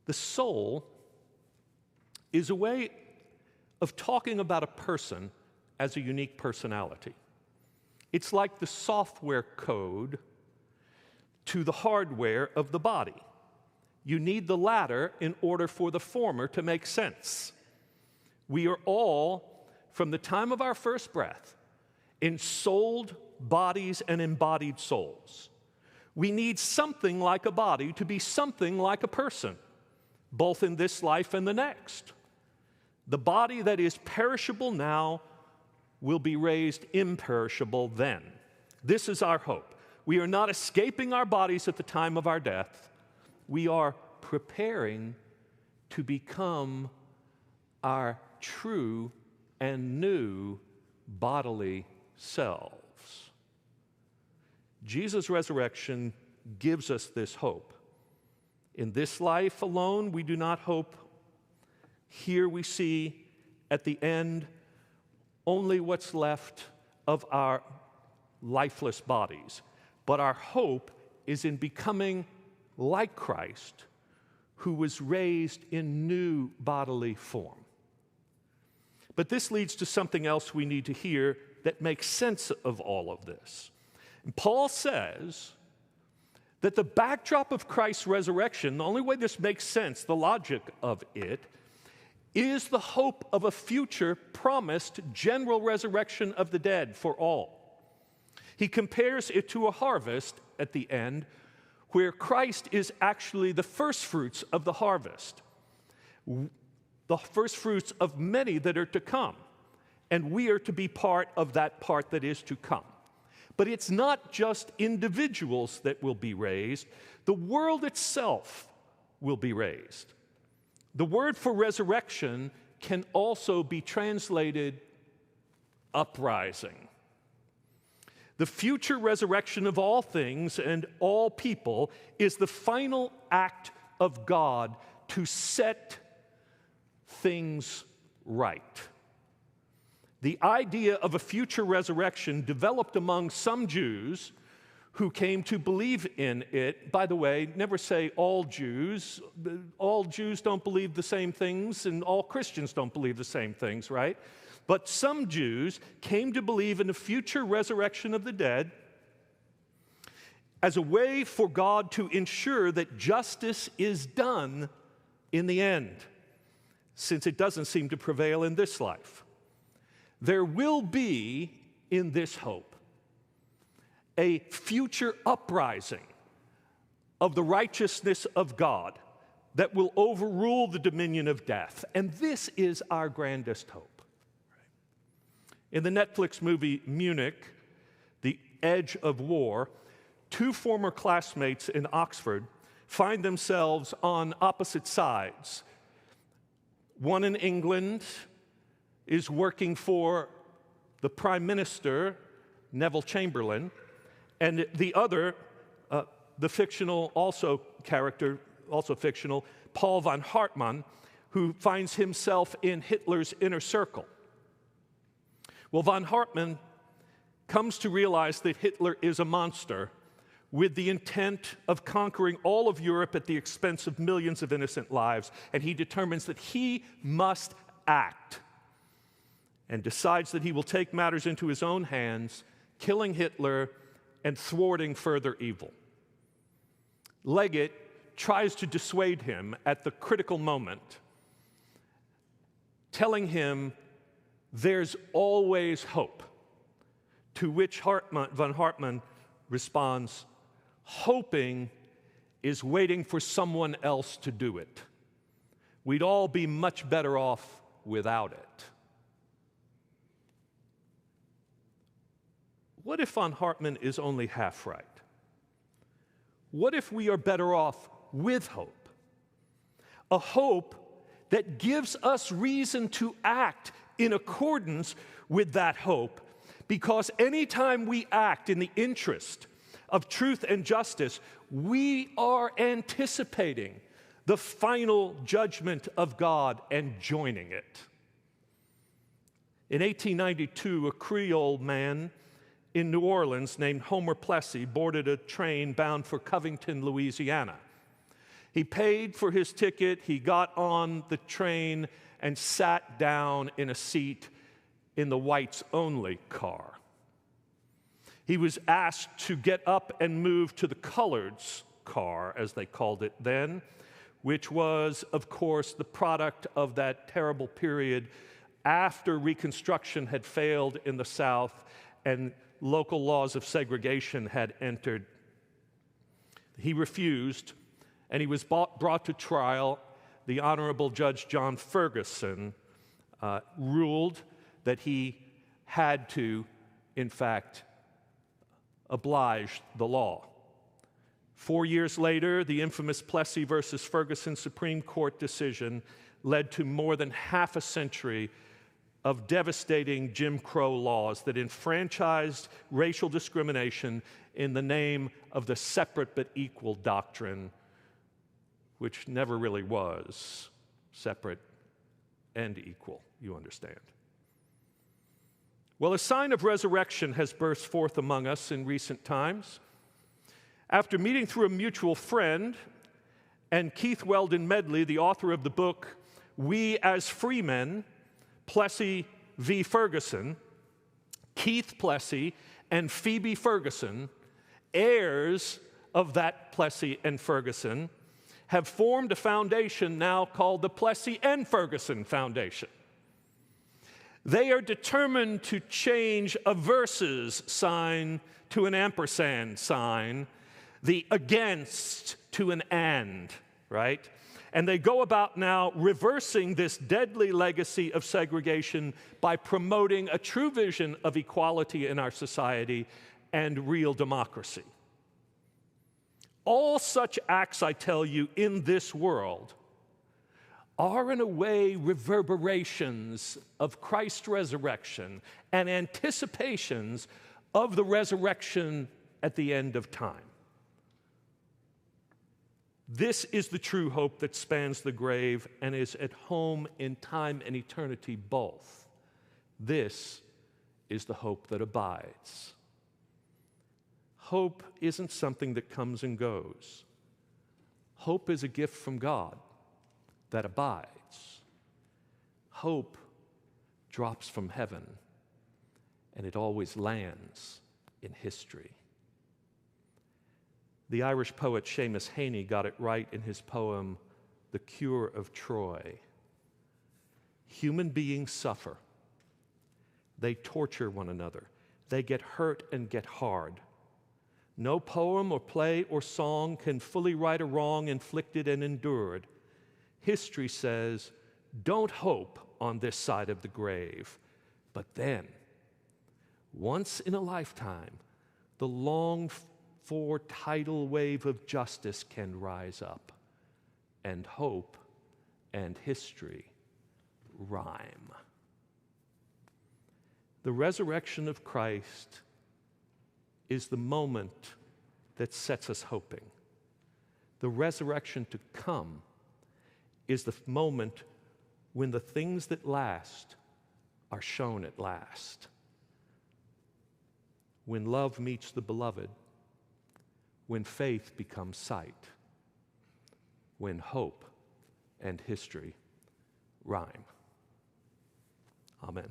The soul is a way of talking about a person as a unique personality. It's like the software code to the hardware of the body. You need the latter in order for the former to make sense. We are all, from the time of our first breath, ensouled bodies and embodied souls. We need something like a body to be something like a person, both in this life and the next. The body that is perishable now will be raised imperishable then. This is our hope. We are not escaping our bodies at the time of our death. We are preparing to become our true and new bodily selves. Jesus' resurrection gives us this hope. In this life alone, we do not hope. Here we see at the end only what's left of our lifeless bodies. But our hope is in becoming like Christ, who was raised in new bodily form. But this leads to something else we need to hear that makes sense of all of this. And Paul says that the backdrop of Christ's resurrection, the only way this makes sense, the logic of it, is the hope of a future promised general resurrection of the dead for all. He compares it to a harvest at the end, where Christ is actually the first fruits of the harvest, the first fruits of many that are to come, and we are to be part of that part that is to come. But it's not just individuals that will be raised, the world itself will be raised. The word for resurrection can also be translated uprising. The future resurrection of all things and all people is the final act of God to set things right. The idea of a future resurrection developed among some Jews who came to believe in it. By the way, never say all Jews. All Jews don't believe the same things, and all Christians don't believe the same things, right? But some Jews came to believe in a future resurrection of the dead as a way for God to ensure that justice is done in the end, since it doesn't seem to prevail in this life. There will be, in this hope, a future uprising of the righteousness of God that will overrule the dominion of death. And this is our grandest hope. In the Netflix movie Munich, The Edge of War, two former classmates in Oxford find themselves on opposite sides. One in England is working for the Prime Minister, Neville Chamberlain, and the other, the fictional character, also fictional, Paul von Hartmann, who finds himself in Hitler's inner circle. Well, von Hartmann comes to realize that Hitler is a monster with the intent of conquering all of Europe at the expense of millions of innocent lives, and he determines that he must act and decides that he will take matters into his own hands, killing Hitler and thwarting further evil. Leggett tries to dissuade him at the critical moment, telling him there's always hope, to which von Hartmann responds, hoping is waiting for someone else to do it. We'd all be much better off without it. What if von Hartmann is only half right? What if we are better off with hope? A hope that gives us reason to act in accordance with that hope, because anytime we act in the interest of truth and justice, we are anticipating the final judgment of God and joining it. In 1892, a Creole man in New Orleans named Homer Plessy boarded a train bound for Covington, Louisiana. He paid for his ticket, he got on the train, and sat down in a seat in the whites-only car. He was asked to get up and move to the coloreds car, as they called it then, which was, of course, the product of that terrible period after Reconstruction had failed in the South and local laws of segregation had entered. He refused, and he was brought to trial. The Honorable Judge John Ferguson ruled that he had to, in fact, oblige the law. 4 years later, the infamous Plessy versus Ferguson Supreme Court decision led to more than half a century of devastating Jim Crow laws that enfranchised racial discrimination in the name of the separate but equal doctrine, which never really was separate and equal, you understand. Well, a sign of resurrection has burst forth among us in recent times. After meeting through a mutual friend, and Keith Weldon Medley, the author of the book We as Free Men, Plessy v. Ferguson, Keith Plessy and Phoebe Ferguson, heirs of that Plessy and Ferguson, have formed a foundation now called the Plessy and Ferguson Foundation. They are determined to change a versus sign to an ampersand sign, the against to an and, right? And they go about now reversing this deadly legacy of segregation by promoting a true vision of equality in our society and real democracy. All such acts, I tell you, in this world are in a way reverberations of Christ's resurrection and anticipations of the resurrection at the end of time. This is the true hope that spans the grave and is at home in time and eternity both. This is the hope that abides. Hope isn't something that comes and goes. Hope is a gift from God that abides. Hope drops from heaven, and it always lands in history. The Irish poet Seamus Heaney got it right in his poem, The Cure of Troy. Human beings suffer. They torture one another. They get hurt and get hard. No poem or play or song can fully right a wrong inflicted and endured. History says, don't hope on this side of the grave. But then, once in a lifetime, the longed-for tidal wave of justice can rise up, and hope and history rhyme. The resurrection of Christ is the moment that sets us hoping. The resurrection to come is the moment when the things that last are shown at last. When love meets the beloved, when faith becomes sight, when hope and history rhyme. Amen.